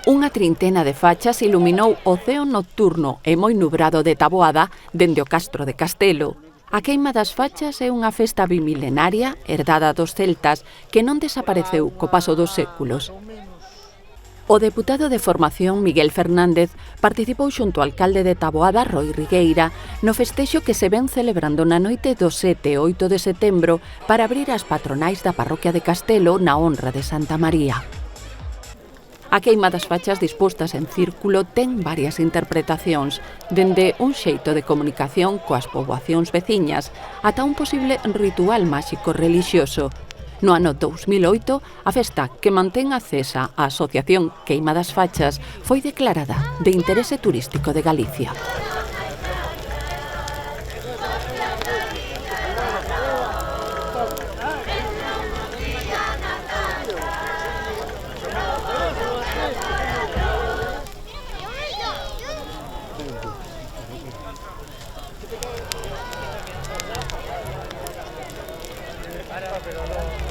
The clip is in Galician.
Unha trintena de fachas iluminou o ceo nocturno e moi nubrado de Taboada dende o Castro de Castelo. A queima das fachas é unha festa bimilenaria herdada dos celtas que non desapareceu co paso dos séculos. O deputado de Formación, Miguel Fernández, participou xunto ao alcalde de Taboada, Roi Rigueira, no festexo que se ven celebrando na noite do 7 e 8 de setembro para abrir as patronais da parroquia de Castelo na honra de Santa María. A queima das fachas dispostas en círculo ten varias interpretacións, dende un xeito de comunicación coas poboacións veciñas ata un posible ritual máxico relixioso. No ano 2008, a festa que mantén acesa a Asociación Queima das Fachas foi declarada de interese turístico de Galicia. Pero no.